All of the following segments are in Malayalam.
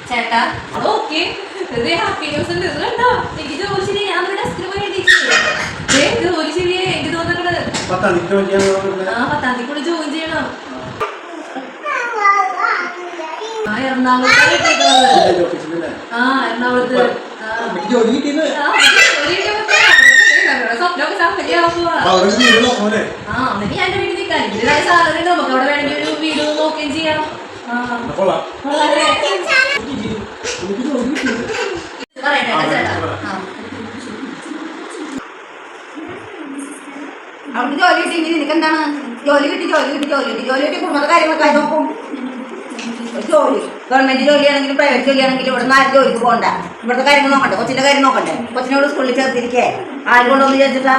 ചേട്ടാ ഓക്കെ ഹാപ്പി ന്യൂസ് ഉണ്ട് കേട്ടോ. എനിക്ക് ജോലി ശരി ഞാൻ ഡെസ്കിൽ പോയി എഴുതിയിട്ടുണ്ട്. ജോലി ശരിയെ എനിക്ക് തോന്നുന്നത് 10ാം തീയതി കൂടി ജോയിൻ ചെയ്യണം. എറണാകുളത്ത് എറണാകുളത്ത് സ്വപ്നമൊക്കെ സഫലിയാവുക. എന്നിട്ട് ഞാൻ എന്റെ വീട്ടിൽ നിൽക്കാൻ ഇതിലായ സാലറി നമുക്ക് അവിടെ വേണമെങ്കിൽ ഒരു വീട് നോക്കുകയും ചെയ്യാം. അവർക്ക് ജോലി കിട്ടി നിനക്ക് എന്താണ്? ജോലി കിട്ടി കുടുംബത്തെ കാര്യങ്ങളൊക്കെ നോക്കും. ജോലി ഗവൺമെന്റ് ജോലിയാണെങ്കിലും പ്രൈവറ്റ് ജോലിയാണെങ്കിലും ഇവിടെ നിന്ന് ആരും ജോലിക്ക് പോകണ്ട. ഇവിടുത്തെ കാര്യങ്ങൾ നോക്കണ്ടേ, കൊച്ചിന്റെ കാര്യം നോക്കണ്ടേ? കൊച്ചിനോട് സ്കൂളിൽ ചേർത്തിരിക്കേ ആരും കൊണ്ടൊന്ന് ചേർത്തിട്ടാ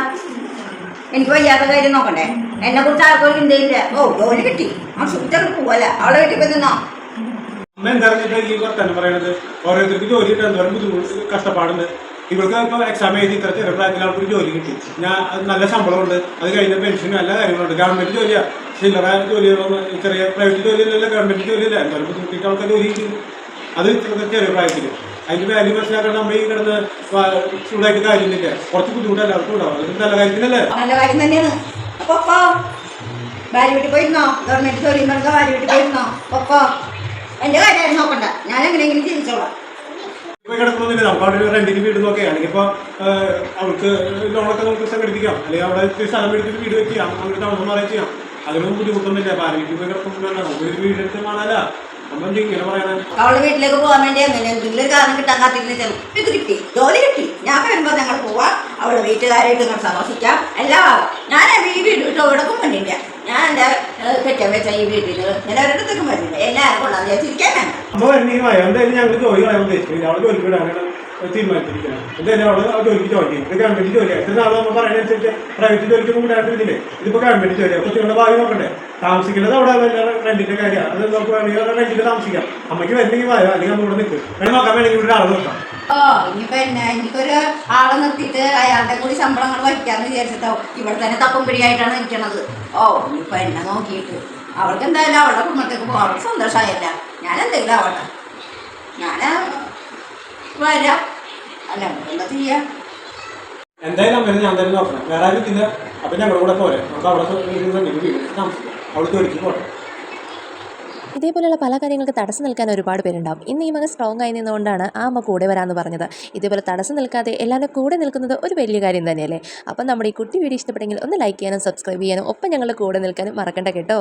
എനിക്ക് വയ്യാത്ത കാര്യം നോക്കണ്ടേ? എന്നെ കുറിച്ച് ആർക്കും ചിന്തയില്ല. ഓ ജോലി കിട്ടി ആ സുഖിച്ചങ്ങോട്ട് പോവല്ല. അവളെ വീട്ടിൽ പോയി നിന്നോ? ഓരോരുത്തർക്ക് ജോലി കിട്ടാൻ എന്തോരം ബുദ്ധിമുട്ട് കഷ്ടപ്പാടുണ്ട്. ഇവർക്ക് ഇപ്പോൾ എക്സാം എഴുതി ഇത്ര ചെറിയ പ്രായത്തിൽ അവർക്ക് ജോലി കിട്ടി. ഞാൻ നല്ല ശമ്പളമുണ്ട്, അത് കഴിഞ്ഞ പെൻഷനും എല്ലാ കാര്യങ്ങളുണ്ട്. ഗവൺമെന്റ് ജോലിയാണ്, ചില്ലറ ജോലികളൊന്നും ചെറിയ പ്രൈവറ്റ് ജോലിയിലല്ല, ഗവൺമെന്റ് ജോലിയില്ല. എന്തോരം ബുദ്ധിമുട്ടിയിട്ട് ആൾക്കാർ ജോലി കിട്ടി. അത് ചെറിയ പ്രായത്തിൽ അതിൻ്റെ വാല്യൂ മനസ്സിലാക്കാൻ നമ്മൾ ഈ കിടന്ന് ചൂടായിട്ട് കാര്യമില്ല. കുറച്ച് ബുദ്ധിമുട്ട് എല്ലാവർക്കും ഉണ്ടാവും. അത് നല്ല കാര്യത്തിനല്ലേ? നല്ല കാര്യം തന്നെയാണ്. അപ്പൊ ഭാര്യ വീട്ടിൽ പോയിരുന്നോ? ഗവൺമെന്റ് ജോലി ഭാര്യ വീട്ടിൽ പോയിരുന്നോ? അപ്പൊ എന്റെ കാര്യം നോക്കണ്ട, ഞാൻ എങ്ങനെയെങ്കിലും ജീവിച്ചോളാം. കിടക്കണമെന്നില്ല, നമുക്ക് അവിടെ റെന്റിന് വീട് നോക്കുക. അല്ലെങ്കിൽ ഇപ്പോൾ അവൾക്ക് ലോണൊക്കെ നമുക്ക് സംഘടിപ്പിക്കാം, അല്ലെങ്കിൽ അവിടെ സ്ഥലം എടുത്തിട്ട് വീട് വെക്കാം, അങ്ങനെ താമസം മാറി ചെയ്യാം. അതിനൊന്നും ബുദ്ധിമുട്ടൊന്നുമില്ല. ഭാര്യ വീട്ടിൽ പോയി കിടക്കുമ്പോൾ നമുക്ക് ഒരു വീടെടുത്ത് കാണാനാ ഇങ്ങനെ പറയാനാ. അവളുടെ വീട്ടിലേക്ക് പോകാൻ വേണ്ടി അങ്ങനെ എന്തെങ്കിലും ഒരു കാരണം കിട്ടാൻ കാത്തിരുന്ന ഇത് കിട്ടി, ജോലി കിട്ടി. ഞാൻ വരുമ്പോൾ ഞങ്ങൾ പോവാം, അവളുടെ വീട്ടുകാരായിട്ട് ഞങ്ങൾ സന്തോഷിക്കാം. എല്ലാം ഞാൻ ഈ വീട് വിട്ടോ ഇവിടക്കും വേണ്ടിയില്ല. ഞാൻ എൻ്റെ കെട്ടാൻ വെച്ച ഈ വീട്ടിൽ ഞാൻ ഒരിടത്തേക്കും വരുന്നില്ല. എല്ലാവരും കൊള്ളാന്ന് വിചാരിച്ചിരിക്കാൻ വേണ്ട. അമ്മ വരുന്ന എന്തായാലും ഞങ്ങൾ ജോലി കളയാൻ ഉദ്ദേശിക്കില്ല. അവൾ ജോലിക്ക് വിടാനാണ് തീരുമാനിച്ചിരിക്കുന്നത്. എന്തായാലും അവള് ജോലിക്ക് ജോലി ചെയ്യും. ഇത് ഗവൺമെന്റ് ജോലിയാണ്. എത്ര നാൾ നമ്മൾ പറയുന്നതനുസരിച്ച് പ്രൈവറ്റ് ജോലിക്കൊന്നും വിടാണ്ടില്ലേ. ഇതിപ്പോൾ ഗവൺമെന്റ് ജോലിയാണ്. കുട്ടികളുടെ ഭാവി നോക്കണ്ടേ? താമസിക്കുന്നത് അവിടെ റെന്റിന്റെ കാര്യമാണ്. അത് നമുക്ക് വേണമെങ്കിൽ റെന്റിന് താമസിക്കാം. അമ്മയ്ക്ക് വരുന്നെങ്കിൽ വായോ, അല്ലെങ്കിൽ നമ്മൾ ഇവിടെ നിൽക്കും. വേണം നോക്കാൻ വേണമെങ്കിൽ ഇവിടെ ആൾ നോക്കാം. ഇനിയിപ്പോ എനിക്കൊരു ആളെ നിർത്തിയിട്ട് അയാളുടെ കൂടി ശമ്പളങ്ങൾ വഹിക്കാന്ന് വിചാരിച്ചിട്ടോ ഇവിടെ തന്നെ തപ്പും പിടിയായിട്ടാണ് നിൽക്കണത്. ഇനിയിപ്പോ എന്നെ നോക്കിയിട്ട് അവൾക്ക് എന്തായാലും അവളുടെ കുടുംബത്തേക്ക് പോകാൻ അവൾക്ക് സന്തോഷമായില്ല. ഞാൻ എന്തെങ്കിലും ആവട്ടെ, ഞാൻ വരാം. അല്ല എന്താ ചെയ്യാ? എന്തായാലും അമ്മേനെ ഞാൻ തന്നെ നോക്കണം. വേറെ ആരും ഇല്ല. അപ്പൊ ഞങ്ങളുടെ കൂടെ പോരെ, നമുക്ക് അവിടെ താമസിക്കാം. അവൾ ജോലിക്ക് പോട്ടെ. ഇതേപോലെയുള്ള പല കാര്യങ്ങൾക്ക് തടസ്സം നിൽക്കാൻ ഒരുപാട് പേരുണ്ടാവും. ഇന്ന് ഈ മകൻ സ്ട്രോങ് ആയി നിന്നുകൊണ്ടാണ് ആ അമ്മ കൂടെ വരാമെന്ന് പറഞ്ഞത്. ഇതേപോലെ തടസ്സം നിൽക്കാതെ എല്ലാവരും കൂടെ നിൽക്കുന്നത് ഒരു വലിയ കാര്യം തന്നെയല്ലേ. അപ്പം നമ്മുടെ ഈ കുട്ടി വീഡിയോ ഇഷ്ടപ്പെട്ടെങ്കിൽ ഒന്ന് ലൈക്ക് ചെയ്യാനും സബ്സ്ക്രൈബ് ചെയ്യാനും ഒപ്പം ഞങ്ങളുടെ കൂടെ നിൽക്കാനും മറക്കണ്ട കേട്ടോ.